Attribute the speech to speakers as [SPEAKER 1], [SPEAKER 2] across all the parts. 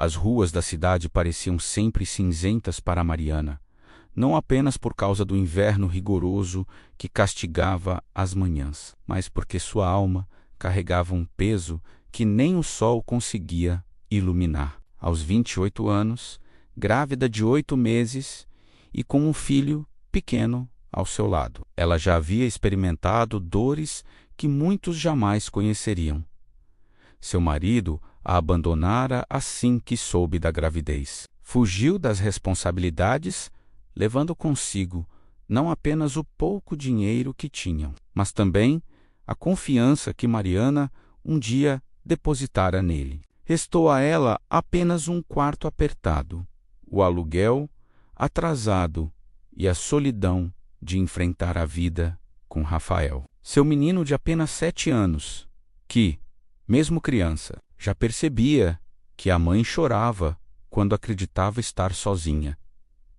[SPEAKER 1] As ruas da cidade pareciam sempre cinzentas para Mariana, não apenas por causa do inverno rigoroso que castigava as manhãs, mas porque sua alma carregava um peso que nem o sol conseguia iluminar. Aos 28 anos, grávida de 8 meses e com um filho pequeno ao seu lado, ela já havia experimentado dores que muitos jamais conheceriam. Seu marido a abandonara assim que soube da gravidez. Fugiu das responsabilidades, levando consigo não apenas o pouco dinheiro que tinham, mas também a confiança que Mariana um dia depositara nele. Restou a ela apenas um quarto apertado, o aluguel atrasado e a solidão de enfrentar a vida com Rafael. Seu menino de apenas 7 anos, que, mesmo criança, já percebia que a mãe chorava quando acreditava estar sozinha,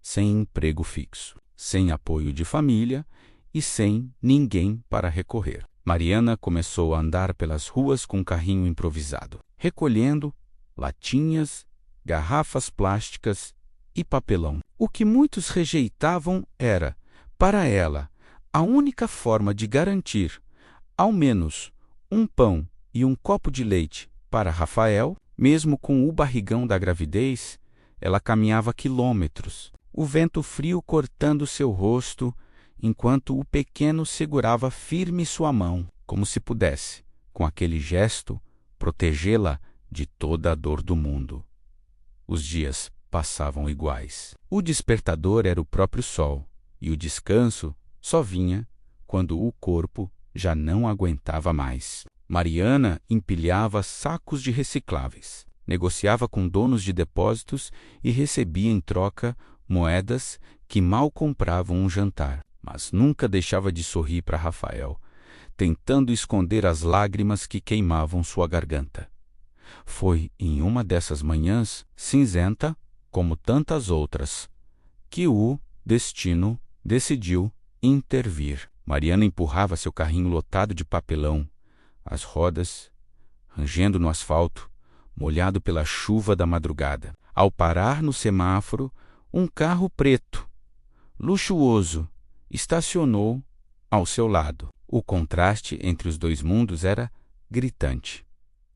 [SPEAKER 1] sem emprego fixo, sem apoio de família e sem ninguém para recorrer. Mariana começou a andar pelas ruas com um carrinho improvisado, recolhendo latinhas, garrafas plásticas e papelão. O que muitos rejeitavam era, para ela, a única forma de garantir, ao menos, um pão e um copo de leite para Rafael. Mesmo com o barrigão da gravidez, ela caminhava quilômetros, o vento frio cortando seu rosto, enquanto o pequeno segurava firme sua mão, como se pudesse, com aquele gesto, protegê-la de toda a dor do mundo. Os dias passavam iguais. O despertador era o próprio sol, e o descanso só vinha quando o corpo já não aguentava mais. Mariana empilhava sacos de recicláveis, negociava com donos de depósitos e recebia em troca moedas que mal compravam um jantar, mas nunca deixava de sorrir para Rafael, tentando esconder as lágrimas que queimavam sua garganta. Foi em uma dessas manhãs, cinzenta como tantas outras, que o destino decidiu intervir. Mariana empurrava seu carrinho lotado de papelão, as rodas rangendo no asfalto, molhado pela chuva da madrugada. Ao parar no semáforo, um carro preto, luxuoso, estacionou ao seu lado. O contraste entre os dois mundos era gritante.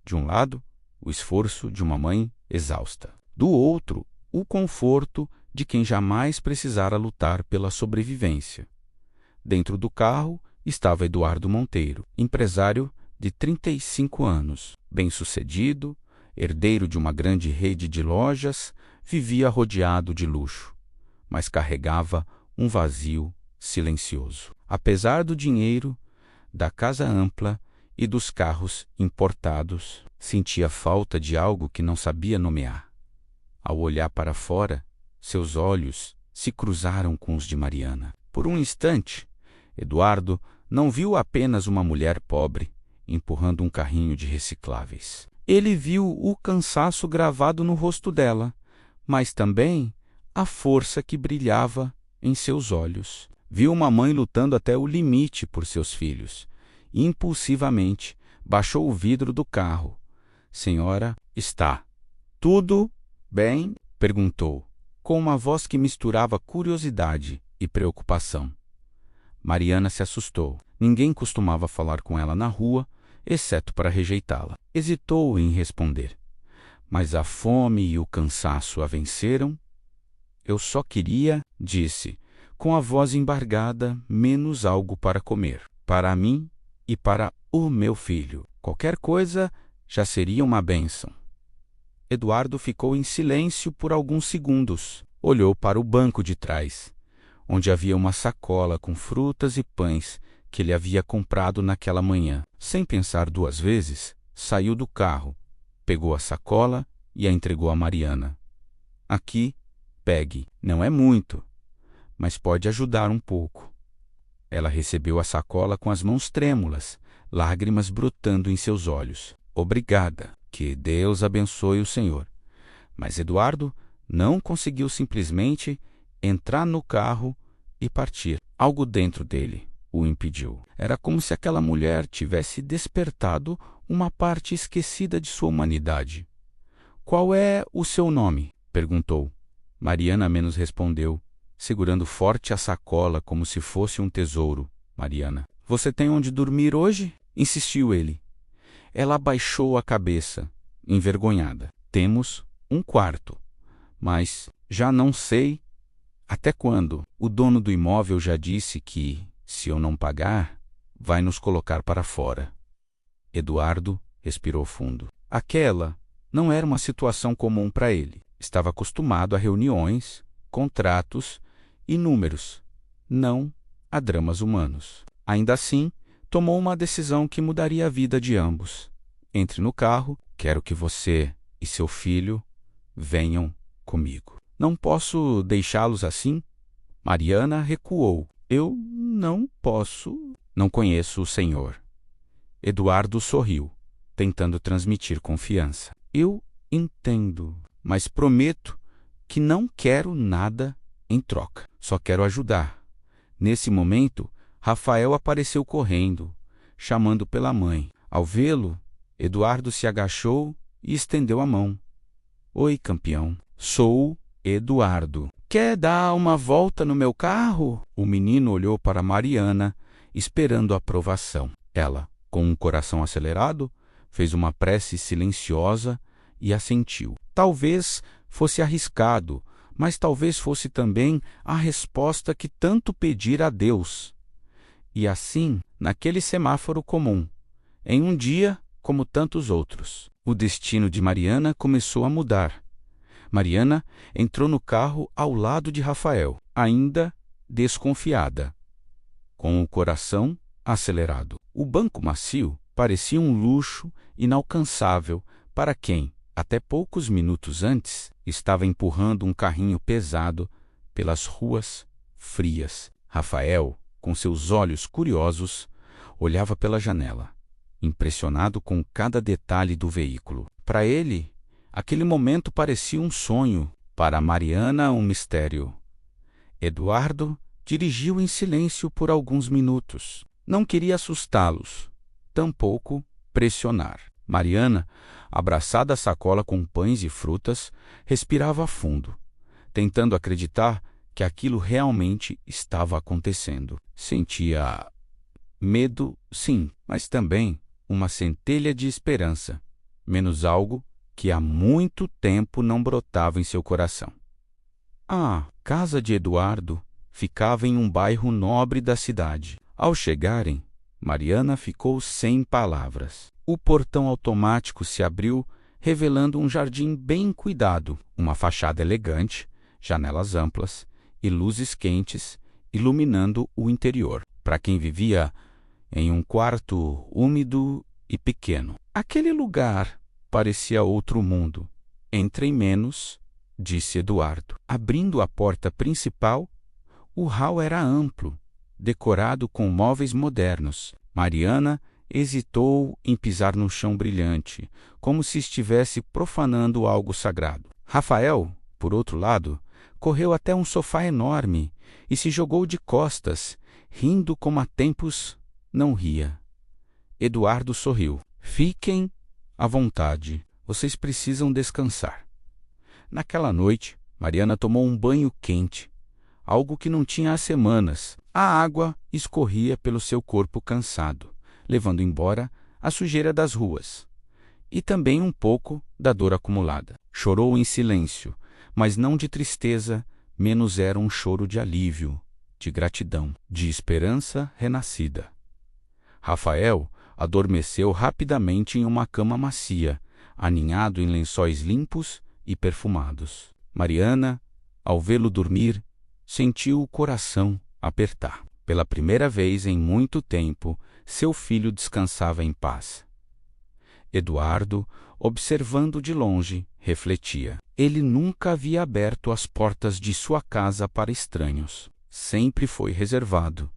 [SPEAKER 1] De um lado, o esforço de uma mãe exausta. Do outro, o conforto de quem jamais precisara lutar pela sobrevivência. Dentro do carro estava Eduardo Monteiro, empresário de 35 anos, bem-sucedido, herdeiro de uma grande rede de lojas, vivia rodeado de luxo, mas carregava um vazio silencioso. Apesar do dinheiro, da casa ampla e dos carros importados, sentia falta de algo que não sabia nomear. Ao olhar para fora, seus olhos se cruzaram com os de Mariana. Por um instante, Eduardo não viu apenas uma mulher pobre empurrando um carrinho de recicláveis. Ele viu o cansaço gravado no rosto dela, mas também a força que brilhava em seus olhos. Viu uma mãe lutando até o limite por seus filhos. Impulsivamente, baixou o vidro do carro. Senhora, está tudo bem? Perguntou, com uma voz que misturava curiosidade e preocupação. Mariana se assustou. Ninguém costumava falar com ela na rua, exceto para rejeitá-la. Hesitou em responder, mas a fome e o cansaço a venceram. Eu só queria, disse, com a voz embargada, menos algo para comer, para mim e para o meu filho. Qualquer coisa já seria uma bênção. Eduardo ficou em silêncio por alguns segundos. Olhou para o banco de trás, onde havia uma sacola com frutas e pães que ele havia comprado naquela manhã. Sem pensar 2 vezes, saiu do carro, pegou a sacola e a entregou a Mariana. Aqui, pegue. Não é muito, mas pode ajudar um pouco. Ela recebeu a sacola com as mãos trêmulas, lágrimas brotando em seus olhos. Obrigada. Que Deus abençoe o senhor. Mas Eduardo não conseguiu simplesmente entrar no carro e partir. Algo dentro dele o impediu. Era como se aquela mulher tivesse despertado uma parte esquecida de sua humanidade. Qual é o seu nome? Perguntou. Mariana menos respondeu, segurando forte a sacola como se fosse um tesouro. Mariana. Você tem onde dormir hoje? Insistiu ele. Ela abaixou a cabeça, envergonhada. Temos um quarto, mas já não sei até quando. O dono do imóvel já disse que, se eu não pagar, vai nos colocar para fora. Eduardo respirou fundo. Aquela não era uma situação comum para ele. Estava acostumado a reuniões, contratos e números, não a dramas humanos. Ainda assim, tomou uma decisão que mudaria a vida de ambos. Entre no carro, quero que você e seu filho venham comigo. Não posso deixá-los assim? Mariana recuou. Eu não posso. Não conheço o senhor. Eduardo sorriu, tentando transmitir confiança. Eu entendo, mas prometo que não quero nada em troca. Só quero ajudar. Nesse momento, Rafael apareceu correndo, chamando pela mãe. Ao vê-lo, Eduardo se agachou e estendeu a mão. Oi, campeão. Sou Eduardo. Quer dar uma volta no meu carro? O menino olhou para Mariana, esperando a aprovação. Ela, com um coração acelerado, fez uma prece silenciosa e assentiu. Talvez fosse arriscado, mas talvez fosse também a resposta que tanto pedira a Deus. E assim, naquele semáforo comum, em um dia como tantos outros, o destino de Mariana começou a mudar. Mariana entrou no carro ao lado de Rafael, ainda desconfiada, com o coração acelerado. O banco macio parecia um luxo inalcançável para quem, até poucos minutos antes, estava empurrando um carrinho pesado pelas ruas frias. Rafael, com seus olhos curiosos, olhava pela janela, impressionado com cada detalhe do veículo. Para ele, aquele momento parecia um sonho, para Mariana um mistério. Eduardo dirigiu em silêncio por alguns minutos. Não queria assustá-los, tampouco pressionar. Mariana, abraçada à sacola com pães e frutas, respirava fundo, tentando acreditar que aquilo realmente estava acontecendo. Sentia medo, sim, mas também uma centelha de esperança, menos algo que há muito tempo não brotava em seu coração. A casa de Eduardo ficava em um bairro nobre da cidade. Ao chegarem, Mariana ficou sem palavras. O portão automático se abriu, revelando um jardim bem cuidado, uma fachada elegante, janelas amplas e luzes quentes iluminando o interior, para quem vivia em um quarto úmido e pequeno. Aquele lugar parecia outro mundo. Entrem menos, disse Eduardo. Abrindo a porta principal, o hall era amplo, decorado com móveis modernos. Mariana hesitou em pisar no chão brilhante, como se estivesse profanando algo sagrado. Rafael, por outro lado, correu até um sofá enorme e se jogou de costas, rindo como há tempos não ria. Eduardo sorriu. Fiquem à vontade, vocês precisam descansar. Naquela noite, Mariana tomou um banho quente, algo que não tinha há semanas. A água escorria pelo seu corpo cansado, levando embora a sujeira das ruas e também um pouco da dor acumulada. Chorou em silêncio, mas não de tristeza, menos era um choro de alívio, de gratidão, de esperança renascida. Rafael adormeceu rapidamente em uma cama macia, aninhado em lençóis limpos e perfumados. Mariana, ao vê-lo dormir, sentiu o coração apertar. Pela primeira vez em muito tempo, seu filho descansava em paz. Eduardo, observando de longe, refletia. Ele nunca havia aberto as portas de sua casa para estranhos. Sempre foi reservado,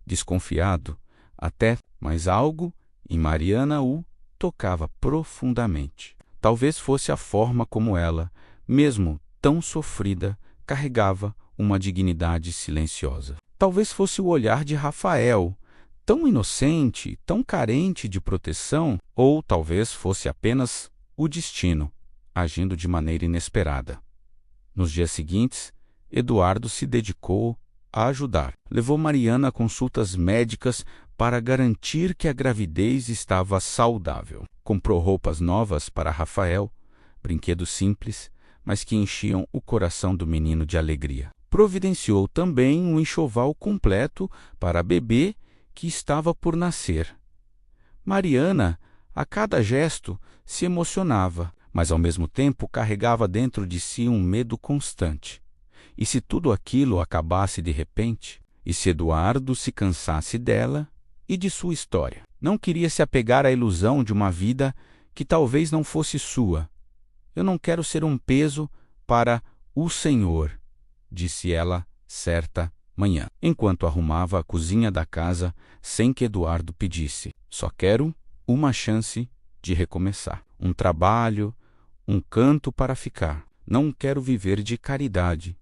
[SPEAKER 1] desconfiado, até, mas algo em Mariana o tocava profundamente. Talvez fosse a forma como ela, mesmo tão sofrida, carregava uma dignidade silenciosa. Talvez fosse o olhar de Rafael, tão inocente, tão carente de proteção, ou talvez fosse apenas o destino, agindo de maneira inesperada. Nos dias seguintes, Eduardo se dedicou a ajudar. Levou Mariana a consultas médicas para garantir que a gravidez estava saudável. Comprou roupas novas para Rafael, brinquedos simples, mas que enchiam o coração do menino de alegria. Providenciou também um enxoval completo para a bebê que estava por nascer. Mariana, a cada gesto, se emocionava, mas ao mesmo tempo carregava dentro de si um medo constante. E se tudo aquilo acabasse de repente? E se Eduardo se cansasse dela e de sua história? Não queria se apegar à ilusão de uma vida que talvez não fosse sua. Eu não quero ser um peso para o Senhor, disse ela certa manhã, enquanto arrumava a cozinha da casa sem que Eduardo pedisse. Só quero uma chance de recomeçar. Um trabalho, um canto para ficar. Não quero viver de caridade.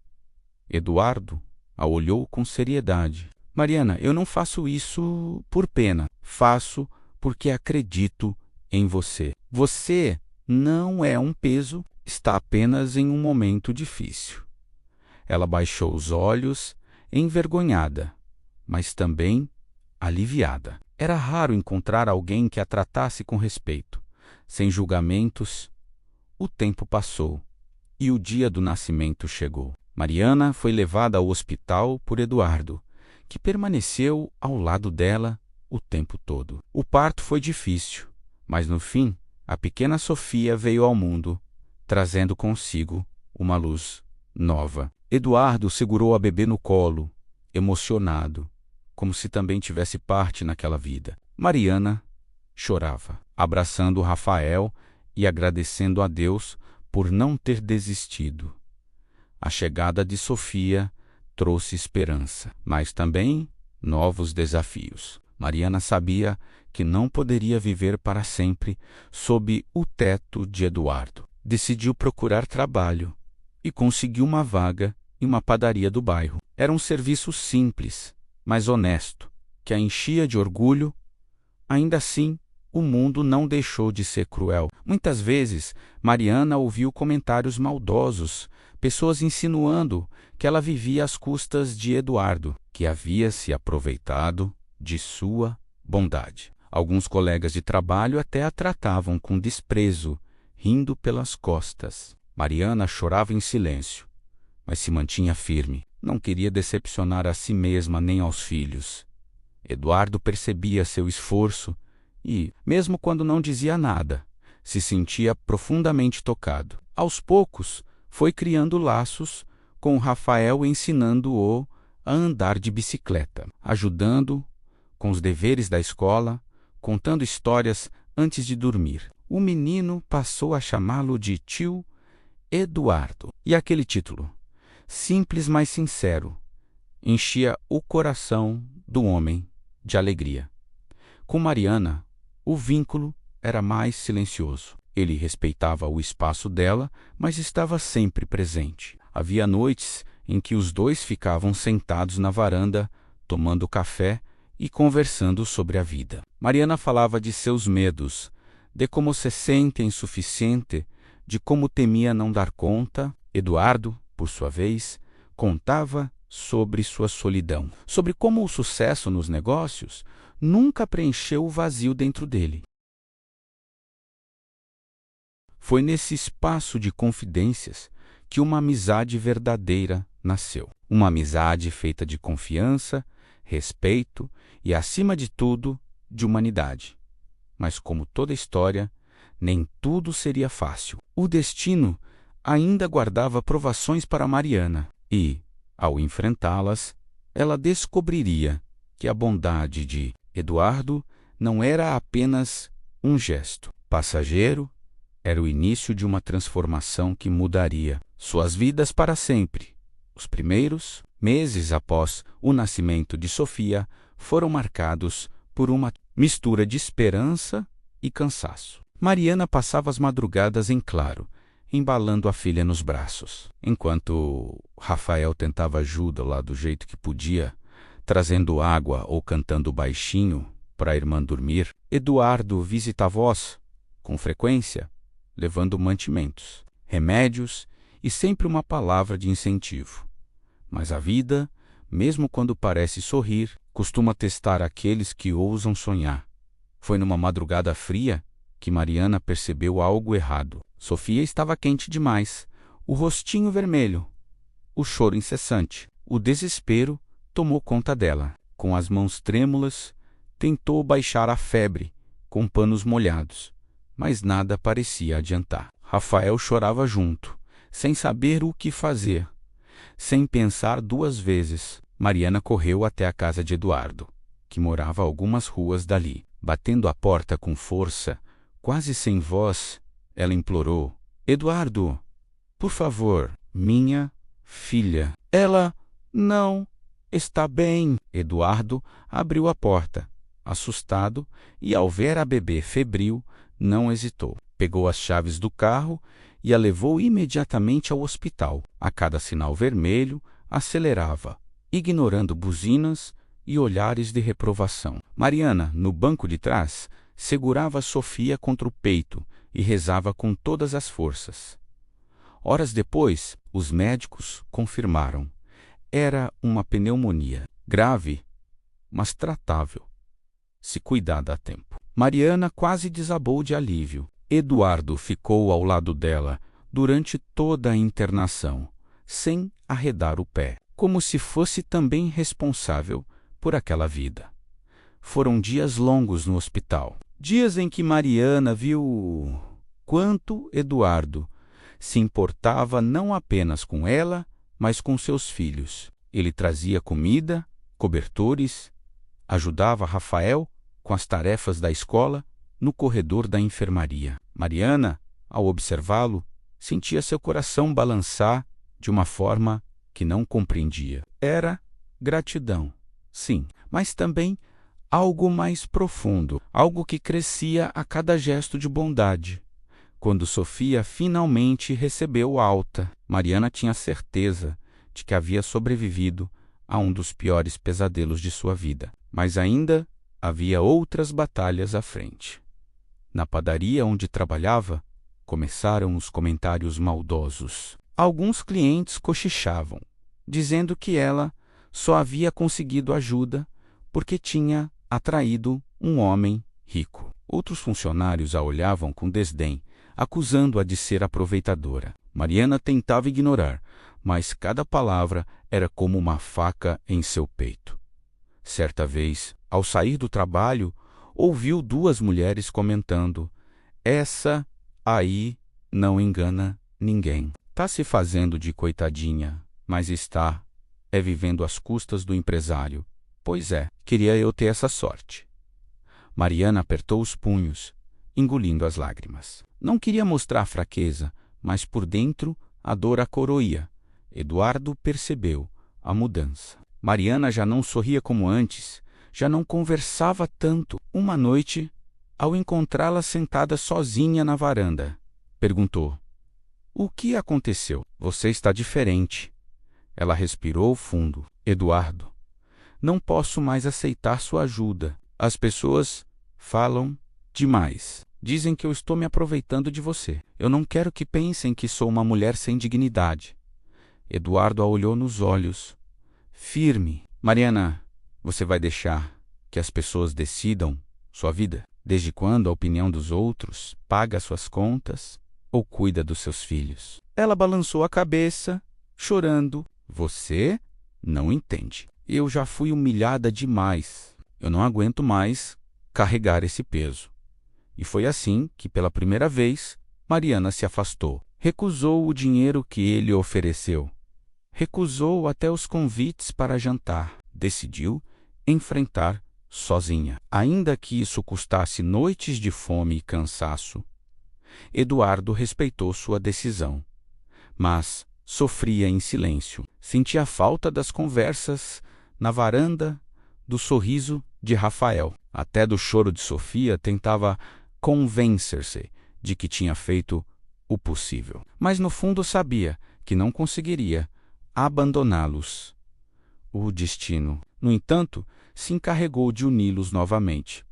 [SPEAKER 1] Eduardo a olhou com seriedade. Mariana, eu não faço isso por pena. Faço porque acredito em você. Você não é um peso, está apenas em um momento difícil. Ela baixou os olhos, envergonhada, mas também aliviada. Era raro encontrar alguém que a tratasse com respeito, sem julgamentos. O tempo passou e o dia do nascimento chegou. Mariana foi levada ao hospital por Eduardo, que permaneceu ao lado dela o tempo todo. O parto foi difícil, mas no fim, a pequena Sofia veio ao mundo, trazendo consigo uma luz nova. Eduardo segurou a bebê no colo, emocionado, como se também tivesse parte naquela vida. Mariana chorava, abraçando Rafael e agradecendo a Deus por não ter desistido. A chegada de Sofia trouxe esperança, mas também novos desafios. Mariana sabia que não poderia viver para sempre sob o teto de Eduardo. Decidiu procurar trabalho e conseguiu uma vaga em uma padaria do bairro. Era um serviço simples, mas honesto, que a enchia de orgulho. Ainda assim, o mundo não deixou de ser cruel. Muitas vezes, Mariana ouviu comentários maldosos, pessoas insinuando que ela vivia às custas de Eduardo, que havia se aproveitado de sua bondade. Alguns colegas de trabalho até a tratavam com desprezo, rindo pelas costas. Mariana chorava em silêncio, mas se mantinha firme. Não queria decepcionar a si mesma nem aos filhos. Eduardo percebia seu esforço e, mesmo quando não dizia nada, se sentia profundamente tocado. Aos poucos, foi criando laços com Rafael, ensinando-o a andar de bicicleta, ajudando com os deveres da escola, contando histórias antes de dormir. O menino passou a chamá-lo de tio Eduardo. E aquele título, simples mas sincero, enchia o coração do homem de alegria. Com Mariana, o vínculo era mais silencioso. Ele respeitava o espaço dela, mas estava sempre presente. Havia noites em que os dois ficavam sentados na varanda, tomando café e conversando sobre a vida. Mariana falava de seus medos, de como se sente insuficiente, de como temia não dar conta. Eduardo, por sua vez, contava sobre sua solidão, sobre como o sucesso nos negócios nunca preencheu o vazio dentro dele. Foi nesse espaço de confidências que uma amizade verdadeira nasceu. Uma amizade feita de confiança, respeito e, acima de tudo, de humanidade. Mas, como toda história, nem tudo seria fácil. O destino ainda guardava provações para Mariana e, ao enfrentá-las, ela descobriria que a bondade de Eduardo não era apenas um gesto passageiro, era o início de uma transformação que mudaria suas vidas para sempre. Os primeiros meses após o nascimento de Sofia foram marcados por uma mistura de esperança e cansaço. Mariana passava as madrugadas em claro, embalando a filha nos braços, enquanto Rafael tentava ajuda lá do jeito que podia, trazendo água ou cantando baixinho para a irmã dormir. Eduardo visita avós com frequência, levando mantimentos, remédios e sempre uma palavra de incentivo. Mas a vida, mesmo quando parece sorrir, costuma testar aqueles que ousam sonhar. Foi numa madrugada fria que Mariana percebeu algo errado. Sofia estava quente demais, o rostinho vermelho, o choro incessante. O desespero tomou conta dela. Com as mãos trêmulas, tentou baixar a febre com panos molhados, mas nada parecia adiantar. Rafael chorava junto, sem saber o que fazer. Sem pensar duas vezes, Mariana correu até a casa de Eduardo, que morava a algumas ruas dali. Batendo a porta com força, quase sem voz, ela implorou: Eduardo, por favor, minha filha. Ela não está bem. Eduardo abriu a porta, assustado, e ao ver a bebê febril, não hesitou. Pegou as chaves do carro e a levou imediatamente ao hospital. A cada sinal vermelho, acelerava, ignorando buzinas e olhares de reprovação. Mariana, no banco de trás, segurava Sofia contra o peito e rezava com todas as forças. Horas depois, os médicos confirmaram. Era uma pneumonia, grave, mas tratável, se cuidada a tempo. Mariana quase desabou de alívio. Eduardo ficou ao lado dela durante toda a internação, sem arredar o pé, como se fosse também responsável por aquela vida. Foram dias longos no hospital, dias em que Mariana viu quanto Eduardo se importava não apenas com ela, mas com seus filhos. Ele trazia comida, cobertores, ajudava Rafael com as tarefas da escola no corredor da enfermaria. Mariana, ao observá-lo, sentia seu coração balançar de uma forma que não compreendia. Era gratidão, sim, mas também algo mais profundo, algo que crescia a cada gesto de bondade. Quando Sofia finalmente recebeu alta, Mariana tinha certeza de que havia sobrevivido a um dos piores pesadelos de sua vida. Mas ainda havia outras batalhas à frente. Na padaria onde trabalhava, começaram os comentários maldosos. Alguns clientes cochichavam, dizendo que ela só havia conseguido ajuda porque tinha atraído um homem rico. Outros funcionários a olhavam com desdém, acusando-a de ser aproveitadora. Mariana tentava ignorar, mas cada palavra era como uma faca em seu peito. Certa vez, ao sair do trabalho, ouviu duas mulheres comentando: "Essa aí não engana ninguém. Tá se fazendo de coitadinha, mas é vivendo às custas do empresário. Pois é, queria eu ter essa sorte." Mariana apertou os punhos, engolindo as lágrimas. Não queria mostrar fraqueza, mas por dentro a dor a coroía. Eduardo percebeu a mudança. Mariana já não sorria como antes, já não conversava tanto. Uma noite, ao encontrá-la sentada sozinha na varanda, perguntou: "O que aconteceu? Você está diferente." Ela respirou fundo. "Eduardo, não posso mais aceitar sua ajuda. As pessoas falam demais. Dizem que eu estou me aproveitando de você. Eu não quero que pensem que sou uma mulher sem dignidade." Eduardo a olhou nos olhos, firme. "Mariana, você vai deixar que as pessoas decidam sua vida? Desde quando a opinião dos outros paga suas contas ou cuida dos seus filhos?" Ela balançou a cabeça, chorando. "Você não entende. Eu já fui humilhada demais. Eu não aguento mais carregar esse peso." E foi assim que, pela primeira vez, Mariana se afastou. Recusou o dinheiro que ele ofereceu. Recusou até os convites para jantar. Decidiu enfrentar sozinha. Ainda que isso custasse noites de fome e cansaço, Eduardo respeitou sua decisão. Mas sofria em silêncio. Sentia a falta das conversas na varanda, do sorriso de Rafael. Até do choro de Sofia tentava convencer-se de que tinha feito o possível. Mas no fundo sabia que não conseguiria abandoná-los. O destino, no entanto, se encarregou de uni-los novamente.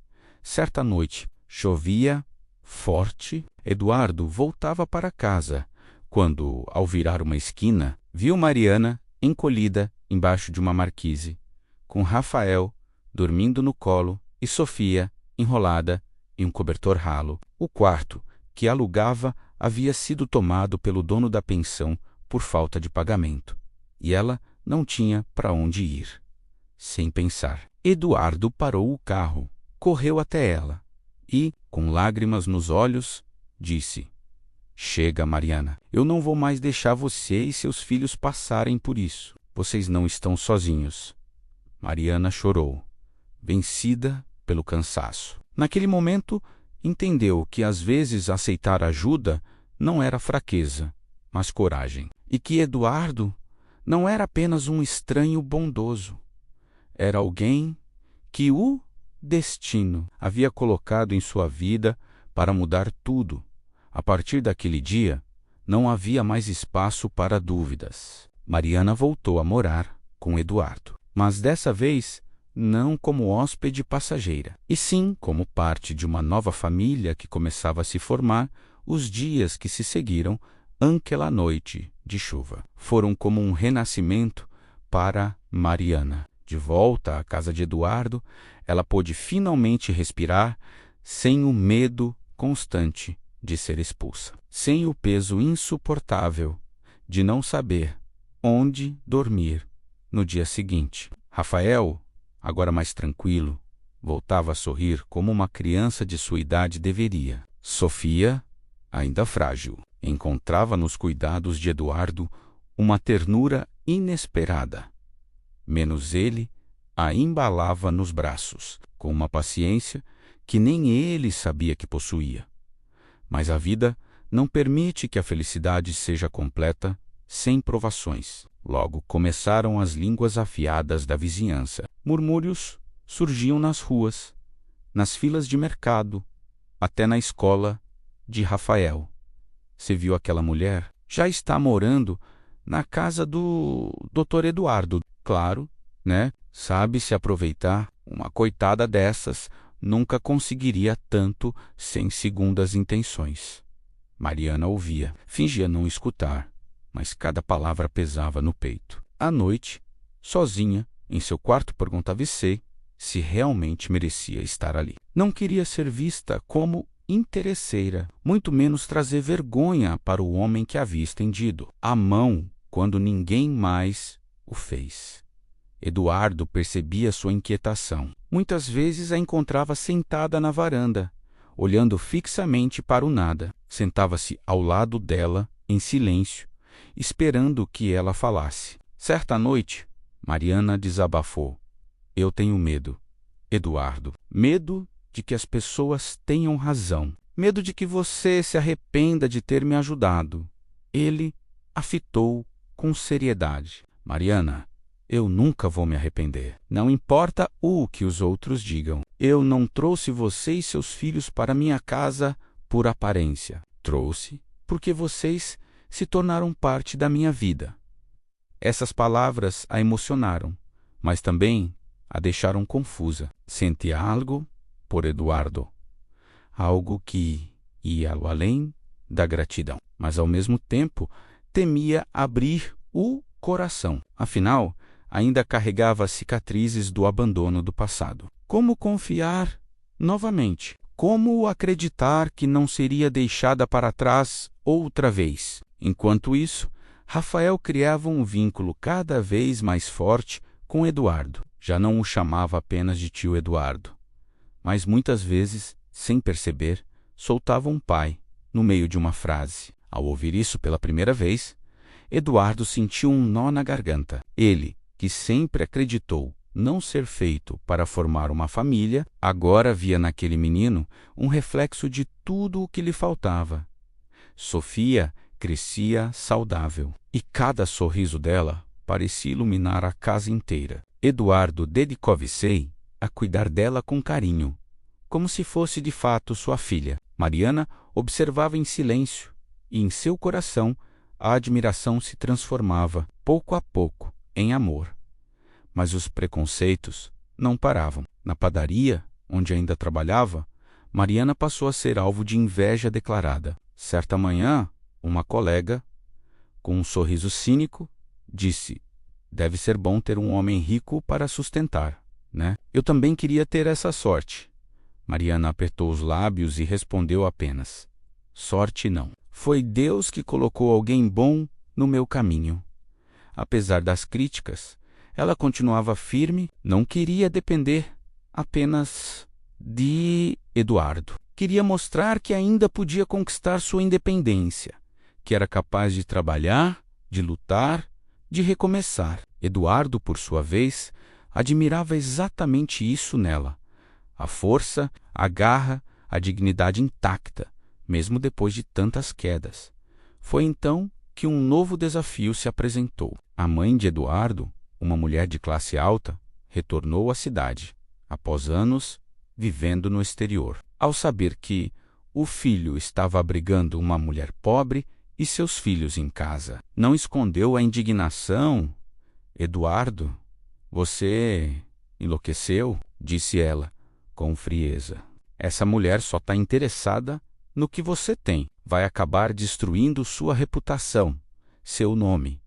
[SPEAKER 1] Certa noite, chovia forte. Eduardo voltava para casa, quando, ao virar uma esquina, viu Mariana encolhida embaixo de uma marquise, com Rafael dormindo no colo e Sofia enrolada em um cobertor ralo. O quarto que alugava havia sido tomado pelo dono da pensão por falta de pagamento, e ela não tinha para onde ir. Sem pensar, Eduardo parou o carro, correu até ela e, com lágrimas nos olhos, disse: "Chega, Mariana. Eu não vou mais deixar você e seus filhos passarem por isso. Vocês não estão sozinhos." Mariana chorou, vencida pelo cansaço. Naquele momento, entendeu que às vezes aceitar ajuda não era fraqueza, mas coragem, e que Eduardo não era apenas um estranho bondoso. Era alguém que o destino havia colocado em sua vida para mudar tudo. A partir daquele dia, não havia mais espaço para dúvidas. Mariana voltou a morar com Eduardo, mas dessa vez não como hóspede passageira, e sim como parte de uma nova família que começava a se formar. Os dias que se seguiram àquela noite de chuva foram como um renascimento para Mariana. De volta à casa de Eduardo, ela pôde finalmente respirar sem o medo constante de ser expulsa, sem o peso insuportável de não saber onde dormir no dia seguinte. Rafael, agora mais tranquilo, voltava a sorrir como uma criança de sua idade deveria. Sofia, ainda frágil, encontrava nos cuidados de Eduardo uma ternura inesperada. Menos ele a embalava nos braços, com uma paciência que nem ele sabia que possuía. Mas a vida não permite que a felicidade seja completa sem provações. Logo começaram as línguas afiadas da vizinhança. Murmúrios surgiam nas ruas, nas filas de mercado, até na escola de Rafael. "Você viu aquela mulher? Já está morando na casa do Dr. Eduardo. Claro, né? Sabe se aproveitar. Uma coitada dessas nunca conseguiria tanto sem segundas intenções." Mariana ouvia, fingia não escutar, mas cada palavra pesava no peito. À noite, sozinha, em seu quarto, perguntava-se se realmente merecia estar ali. Não queria ser vista como interesseira, muito menos trazer vergonha para o homem que havia estendido a mão quando ninguém mais o fez. Eduardo percebia sua inquietação. Muitas vezes a encontrava sentada na varanda, olhando fixamente para o nada. Sentava-se ao lado dela, em silêncio, esperando que ela falasse. Certa noite, Mariana desabafou: "Eu tenho medo, Eduardo. Medo de que as pessoas tenham razão. Medo de que você se arrependa de ter me ajudado." Ele a fitou com seriedade. "Mariana, eu nunca vou me arrepender. Não importa o que os outros digam. Eu não trouxe você e seus filhos para minha casa por aparência. Trouxe porque vocês se tornaram parte da minha vida." Essas palavras a emocionaram, mas também a deixaram confusa. Sentia algo por Eduardo, algo que ia além da gratidão, mas ao mesmo tempo temia abrir o coração. Afinal, ainda carregava as cicatrizes do abandono do passado. Como confiar novamente? Como acreditar que não seria deixada para trás outra vez? Enquanto isso, Rafael criava um vínculo cada vez mais forte com Eduardo. Já não o chamava apenas de tio Eduardo, mas muitas vezes, sem perceber, soltava um pai no meio de uma frase. Ao ouvir isso pela primeira vez, Eduardo sentiu um nó na garganta. Ele, que sempre acreditou não ser feito para formar uma família, agora via naquele menino um reflexo de tudo o que lhe faltava. Sofia crescia saudável, e cada sorriso dela parecia iluminar a casa inteira. Eduardo dedicou-se a cuidar dela com carinho, como se fosse de fato sua filha. Mariana observava em silêncio, e em seu coração a admiração se transformava, pouco a pouco, em amor. Mas os preconceitos não paravam. Na padaria, onde ainda trabalhava, Mariana passou a ser alvo de inveja declarada. Certa manhã, uma colega, com um sorriso cínico, disse: "Deve ser bom ter um homem rico para sustentar, né?" Eu também queria ter essa sorte. Mariana apertou os lábios e respondeu apenas: "Sorte não. Foi Deus que colocou alguém bom no meu caminho." Apesar das críticas, ela continuava firme, não queria depender apenas de Eduardo. Queria mostrar que ainda podia conquistar sua independência, que era capaz de trabalhar, de lutar, de recomeçar. Eduardo, por sua vez, admirava exatamente isso nela: a força, a garra, a dignidade intacta, mesmo depois de tantas quedas. Foi então que um novo desafio se apresentou. A mãe de Eduardo, uma mulher de classe alta, retornou à cidade, após anos vivendo no exterior. Ao saber que o filho estava abrigando uma mulher pobre e seus filhos em casa, não escondeu a indignação. "Eduardo, você enlouqueceu?" disse ela, com frieza. "Essa mulher só está interessada no que você tem. Vai acabar destruindo sua reputação, seu nome."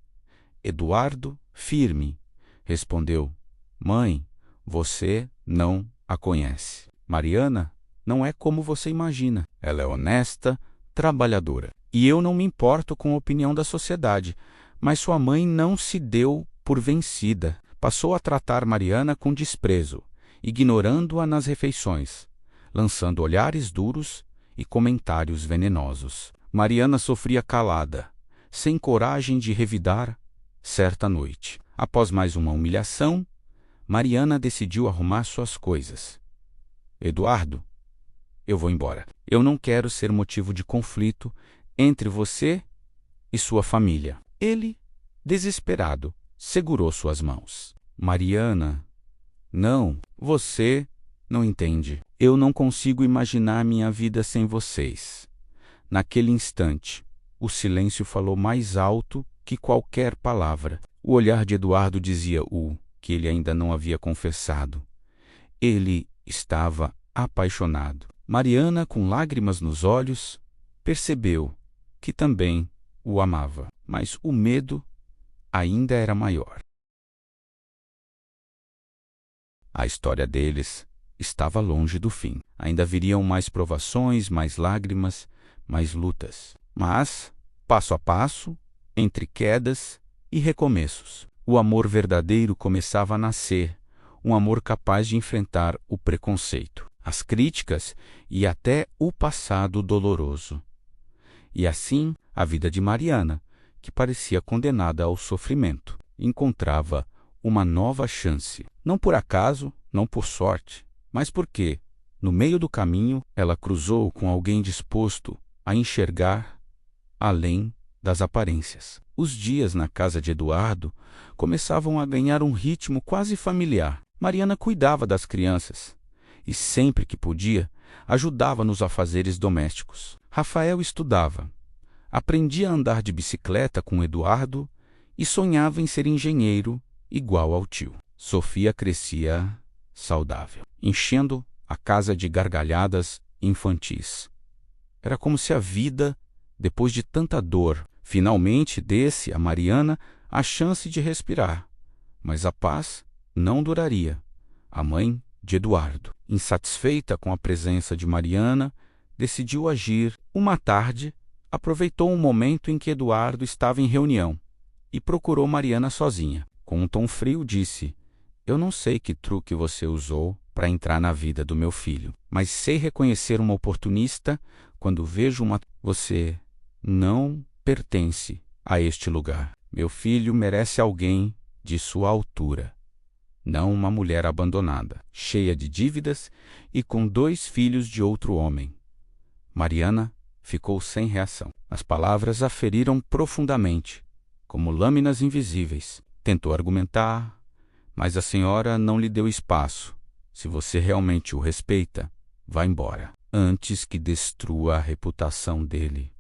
[SPEAKER 1] Eduardo, firme, respondeu: "Mãe, você não a conhece. Mariana não é como você imagina. Ela é honesta, trabalhadora. E eu não me importo com a opinião da sociedade." Mas sua mãe não se deu por vencida. Passou a tratar Mariana com desprezo, ignorando-a nas refeições, lançando olhares duros e comentários venenosos. Mariana sofria calada, sem coragem de revidar. Certa noite, após mais uma humilhação, Mariana decidiu arrumar suas coisas. "Eduardo, eu vou embora. Eu não quero ser motivo de conflito entre você e sua família." Ele, desesperado, segurou suas mãos. "Mariana, não, você não entende. Eu não consigo imaginar minha vida sem vocês." Naquele instante, o silêncio falou mais alto que qualquer palavra. O olhar de Eduardo dizia o que ele ainda não havia confessado. Ele estava apaixonado. Mariana, com lágrimas nos olhos, percebeu que também o amava, mas o medo ainda era maior. A história deles estava longe do fim. Ainda viriam mais provações, mais lágrimas, mais lutas. Mas, passo a passo, entre quedas e recomeços, o amor verdadeiro começava a nascer, um amor capaz de enfrentar o preconceito, as críticas e até o passado doloroso. E assim, a vida de Mariana, que parecia condenada ao sofrimento, encontrava uma nova chance. Não por acaso, não por sorte, mas porque, no meio do caminho, ela cruzou com alguém disposto a enxergar além das aparências. Os dias na casa de Eduardo começavam a ganhar um ritmo quase familiar. Mariana cuidava das crianças e, sempre que podia, ajudava nos afazeres domésticos. Rafael estudava, aprendia a andar de bicicleta com Eduardo e sonhava em ser engenheiro igual ao tio. Sofia crescia saudável, enchendo a casa de gargalhadas infantis. Era como se a vida, depois de tanta dor, finalmente desse a Mariana a chance de respirar. Mas a paz não duraria. A mãe de Eduardo, insatisfeita com a presença de Mariana, decidiu agir. Uma tarde, aproveitou um momento em que Eduardo estava em reunião e procurou Mariana sozinha. Com um tom frio, disse: "Eu não sei que truque você usou para entrar na vida do meu filho, mas sei reconhecer uma oportunista quando vejo uma... Você não pertence a este lugar. Meu filho merece alguém de sua altura, não uma mulher abandonada, cheia de dívidas e com 2 filhos de outro homem." Mariana ficou sem reação. As palavras a feriram profundamente, como lâminas invisíveis. Tentou argumentar, mas a senhora não lhe deu espaço. "Se você realmente o respeita, vá embora, antes que destrua a reputação dele."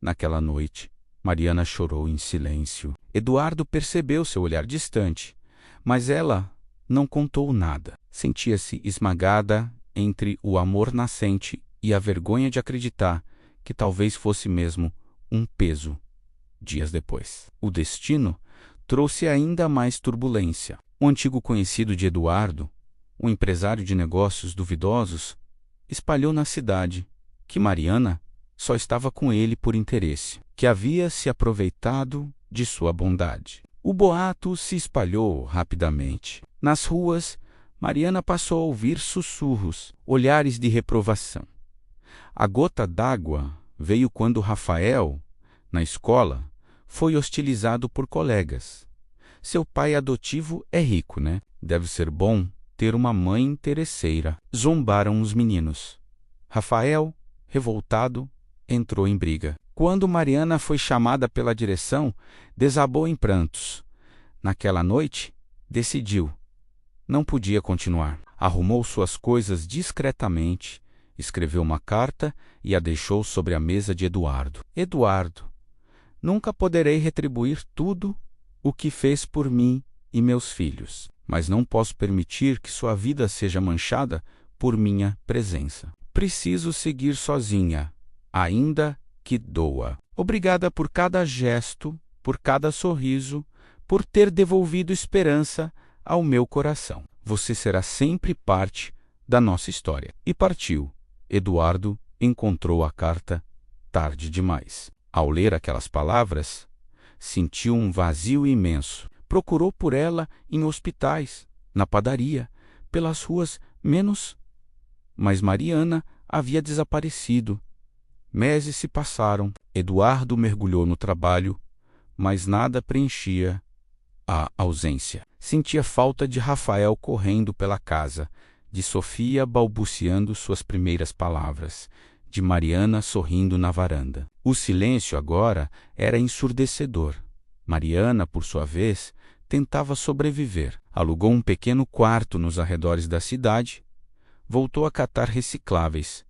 [SPEAKER 1] Naquela noite, Mariana chorou em silêncio. Eduardo percebeu seu olhar distante, mas ela não contou nada. Sentia-se esmagada entre o amor nascente e a vergonha de acreditar que talvez fosse mesmo um peso. Dias depois, o destino trouxe ainda mais turbulência. O antigo conhecido de Eduardo, um empresário de negócios duvidosos, espalhou na cidade que Mariana só estava com ele por interesse, que havia se aproveitado de sua bondade. O boato se espalhou rapidamente. Nas ruas, Mariana passou a ouvir sussurros, olhares de reprovação. A gota d'água veio quando Rafael, na escola, foi hostilizado por colegas. Seu pai adotivo é rico, né? Deve ser bom ter uma mãe interesseira. Zombaram os meninos. Rafael, revoltado, entrou em briga. Quando Mariana foi chamada pela direção, desabou em prantos. Naquela noite, decidiu. Não podia continuar. Arrumou suas coisas discretamente, escreveu uma carta e a deixou sobre a mesa de Eduardo. Eduardo, nunca poderei retribuir tudo o que fez por mim e meus filhos, mas não posso permitir que sua vida seja manchada por minha presença. Preciso seguir sozinha, ainda que doa. Obrigada por cada gesto, por cada sorriso, por ter devolvido esperança ao meu coração. Você será sempre parte da nossa história. E partiu. Eduardo encontrou a carta tarde demais. Ao ler aquelas palavras, sentiu um vazio imenso. Procurou por ela em hospitais, na padaria, pelas ruas mas Mariana havia desaparecido. Meses se passaram. Eduardo mergulhou no trabalho, mas nada preenchia a ausência. Sentia falta de Rafael correndo pela casa, de Sofia balbuciando suas primeiras palavras, de Mariana sorrindo na varanda. O silêncio agora era ensurdecedor. Mariana, por sua vez, tentava sobreviver. Alugou um pequeno quarto nos arredores da cidade. Voltou a catar recicláveis,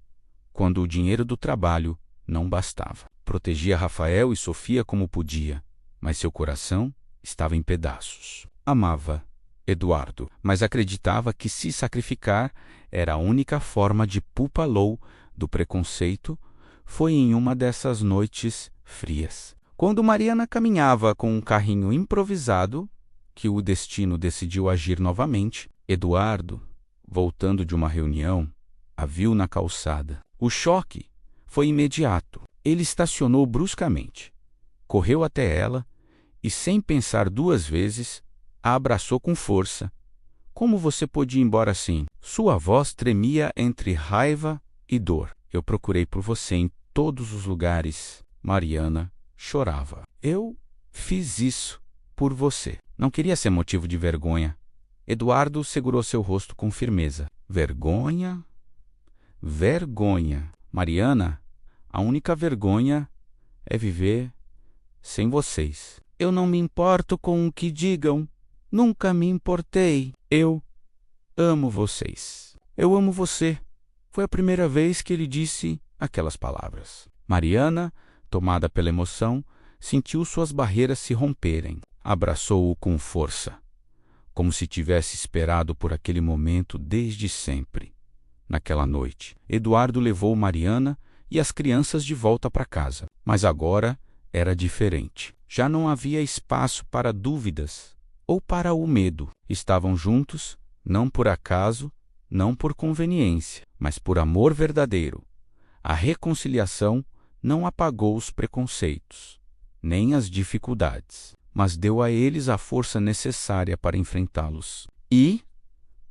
[SPEAKER 1] quando o dinheiro do trabalho não bastava. Protegia Rafael e Sofia como podia, mas seu coração estava em pedaços. Amava Eduardo, mas acreditava que se sacrificar era a única forma de pupá-lo do preconceito. Foi em uma dessas noites frias, quando Mariana caminhava com um carrinho improvisado, que o destino decidiu agir novamente. Eduardo, voltando de uma reunião, a viu na calçada. O choque foi imediato. Ele estacionou bruscamente, correu até ela e, sem pensar duas vezes, a abraçou com força. Como você pôde ir embora assim? Sua voz tremia entre raiva e dor. Eu procurei por você em todos os lugares. Mariana chorava. Eu fiz isso por você. Não queria ser motivo de vergonha. Eduardo segurou seu rosto com firmeza. Vergonha? Vergonha. Mariana, a única vergonha é viver sem vocês. Eu não me importo com o que digam. Nunca me importei. Eu amo vocês. Eu amo você. Foi a primeira vez que ele disse aquelas palavras. Mariana, tomada pela emoção, sentiu suas barreiras se romperem. Abraçou-o com força, como se tivesse esperado por aquele momento desde sempre. Naquela noite, Eduardo levou Mariana e as crianças de volta para casa. Mas agora era diferente. Já não havia espaço para dúvidas ou para o medo. Estavam juntos, não por acaso, não por conveniência, mas por amor verdadeiro. A reconciliação não apagou os preconceitos, nem as dificuldades, mas deu a eles a força necessária para enfrentá-los. E,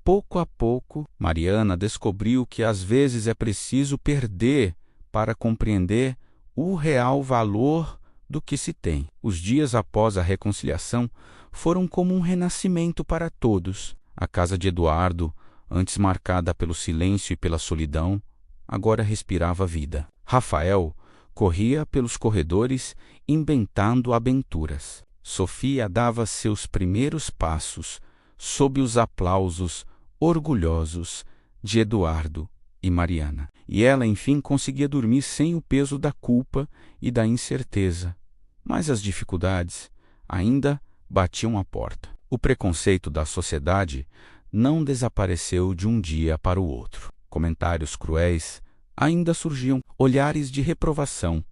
[SPEAKER 1] pouco a pouco, Mariana descobriu que às vezes é preciso perder para compreender o real valor do que se tem. Os dias após a reconciliação foram como um renascimento para todos. A casa de Eduardo, antes marcada pelo silêncio e pela solidão, agora respirava vida. Rafael corria pelos corredores inventando aventuras. Sofia dava seus primeiros passos sob os aplausos orgulhosos de Eduardo e Mariana. E ela, enfim, conseguia dormir sem o peso da culpa e da incerteza. Mas as dificuldades ainda batiam à porta. O preconceito da sociedade não desapareceu de um dia para o outro. comentários cruéis ainda surgiam, olhares de reprovação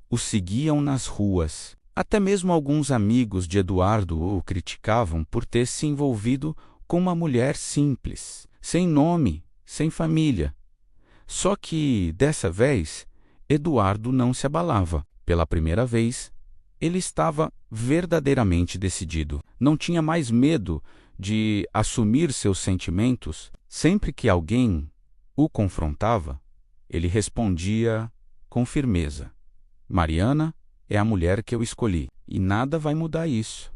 [SPEAKER 1] o seguiam nas ruas. Até mesmo alguns amigos de Eduardo o criticavam por ter se envolvido com uma mulher simples, sem nome, sem família. Só que, dessa vez, Eduardo não se abalava. Pela primeira vez, ele estava verdadeiramente decidido. Não tinha mais medo de assumir seus sentimentos. Sempre que alguém o confrontava, ele respondia com firmeza: Mariana é a mulher que eu escolhi, e nada vai mudar isso.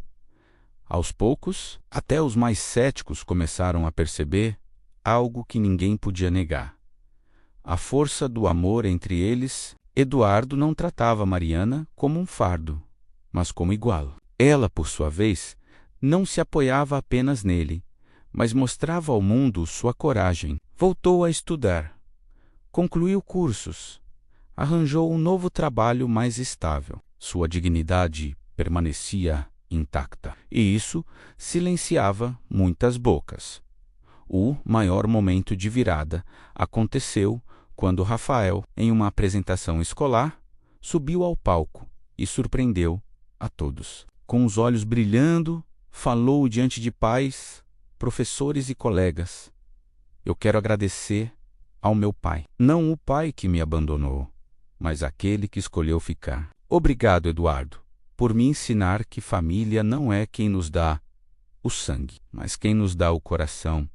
[SPEAKER 1] Aos poucos, até os mais céticos começaram a perceber algo que ninguém podia negar: a força do amor entre eles. Eduardo não tratava Mariana como um fardo, mas como igual. Ela, por sua vez, não se apoiava apenas nele, mas mostrava ao mundo sua coragem. Voltou a estudar, concluiu cursos, arranjou um novo trabalho mais estável. Sua dignidade permanecia intacta, e isso silenciava muitas bocas. O maior momento de virada aconteceu quando Rafael, em uma apresentação escolar, subiu ao palco e surpreendeu a todos. Com os olhos brilhando, falou diante de pais, professores e colegas: eu quero agradecer ao meu pai. Não o pai que me abandonou, mas aquele que escolheu ficar. Obrigado, Eduardo, por me ensinar que família não é quem nos dá o sangue, mas quem nos dá o coração.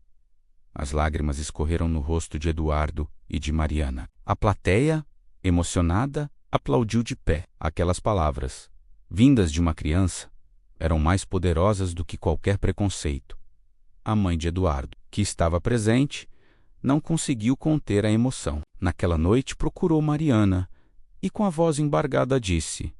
[SPEAKER 1] As lágrimas escorreram no rosto de Eduardo e de Mariana. A plateia, emocionada, aplaudiu de pé. Aquelas palavras, vindas de uma criança, eram mais poderosas do que qualquer preconceito. A mãe de Eduardo, que estava presente, não conseguiu conter a emoção. Naquela noite procurou Mariana e, com a voz embargada, disse: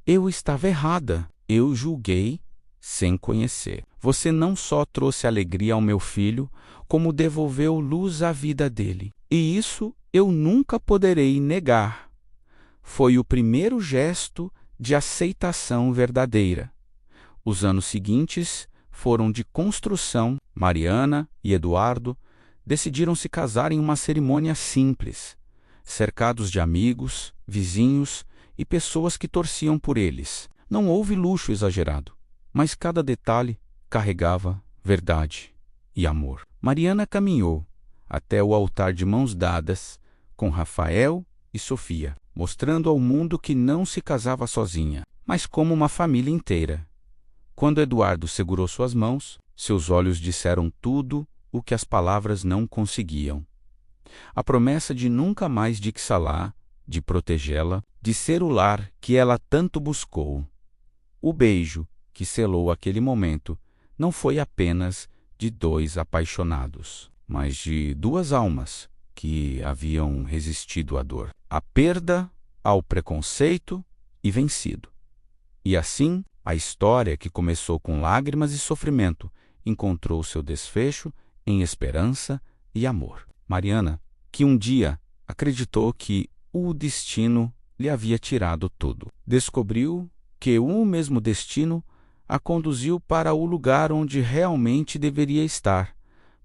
[SPEAKER 1] eu estava errada. Eu julguei sem conhecer. Você não só trouxe alegria ao meu filho, como devolveu luz à vida dele. E isso eu nunca poderei negar. Foi o primeiro gesto de aceitação verdadeira. Os anos seguintes foram de construção. Mariana e Eduardo decidiram se casar em uma cerimônia simples, cercados de amigos, vizinhos e pessoas que torciam por eles. Não houve luxo exagerado, mas cada detalhe carregava verdade e amor. Mariana caminhou até o altar de mãos dadas com Rafael e Sofia, mostrando ao mundo que não se casava sozinha, mas como uma família inteira. Quando Eduardo segurou suas mãos, seus olhos disseram tudo o que as palavras não conseguiam. A promessa de nunca mais Dixalá, de protegê-la, de ser o lar que ela tanto buscou. O beijo que selou aquele momento não foi apenas de dois apaixonados, mas de duas almas que haviam resistido à dor, à perda, ao preconceito e vencido. E assim, a história que começou com lágrimas e sofrimento encontrou seu desfecho em esperança e amor. Mariana, que um dia acreditou que o destino lhe havia tirado tudo, descobriu que o mesmo destino a conduziu para o lugar onde realmente deveria estar,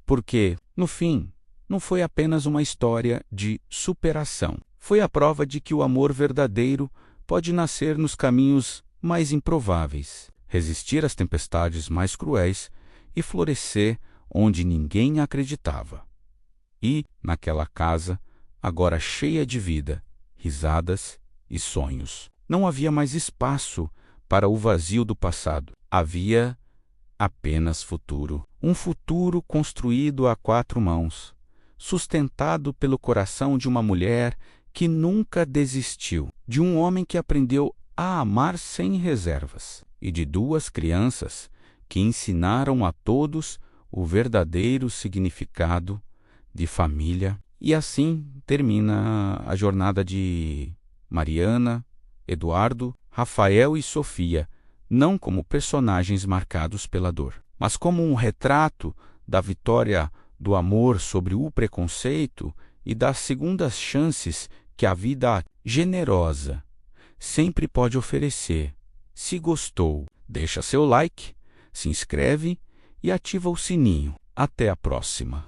[SPEAKER 1] porque, no fim, não foi apenas uma história de superação. Foi a prova de que o amor verdadeiro pode nascer nos caminhos mais improváveis, resistir às tempestades mais cruéis e florescer onde ninguém acreditava. E, naquela casa, agora cheia de vida, risadas e sonhos, não havia mais espaço para o vazio do passado. Havia apenas futuro. Um futuro construído a quatro mãos, sustentado pelo coração de uma mulher que nunca desistiu, de um homem que aprendeu a amar sem reservas, e de duas crianças que ensinaram a todos o verdadeiro significado de família. E assim termina a jornada de Mariana, Eduardo, Rafael e Sofia, não como personagens marcados pela dor, mas como um retrato da vitória do amor sobre o preconceito e das segundas chances que a vida generosa sempre pode oferecer. Se gostou, deixa seu like, se inscreve e ativa o sininho. Até a próxima!